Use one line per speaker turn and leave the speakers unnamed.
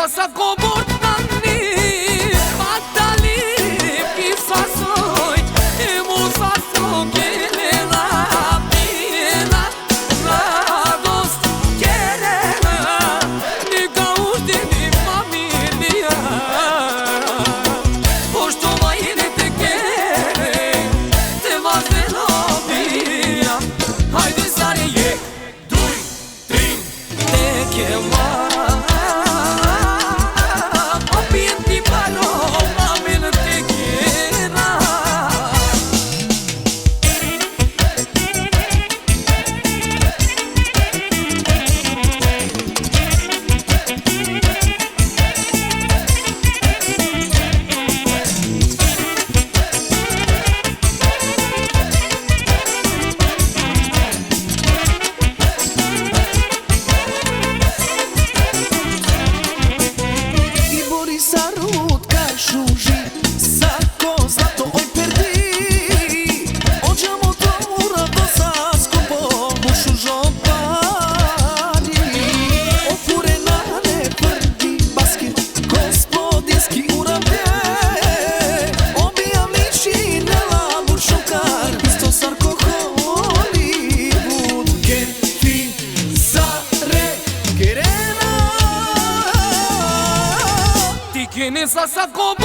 sasa comportani Matali Kisa soy Musa so Kelela Pila Radost Kelela Nika ušte ni familia Pošto vajne te kere Te vas de lovia Hajde zare je Duj, trim Te chema
Sarut ca žuži, sako zlato oj perdi Ođamo tomu radosa skupo mušu žopani Ofurena ne tvrdi basket, gospodinski uravlje Obijam liči nela buršukar, isto sarko Hollywood Kefi zare kerena
¿Quién es esa copa?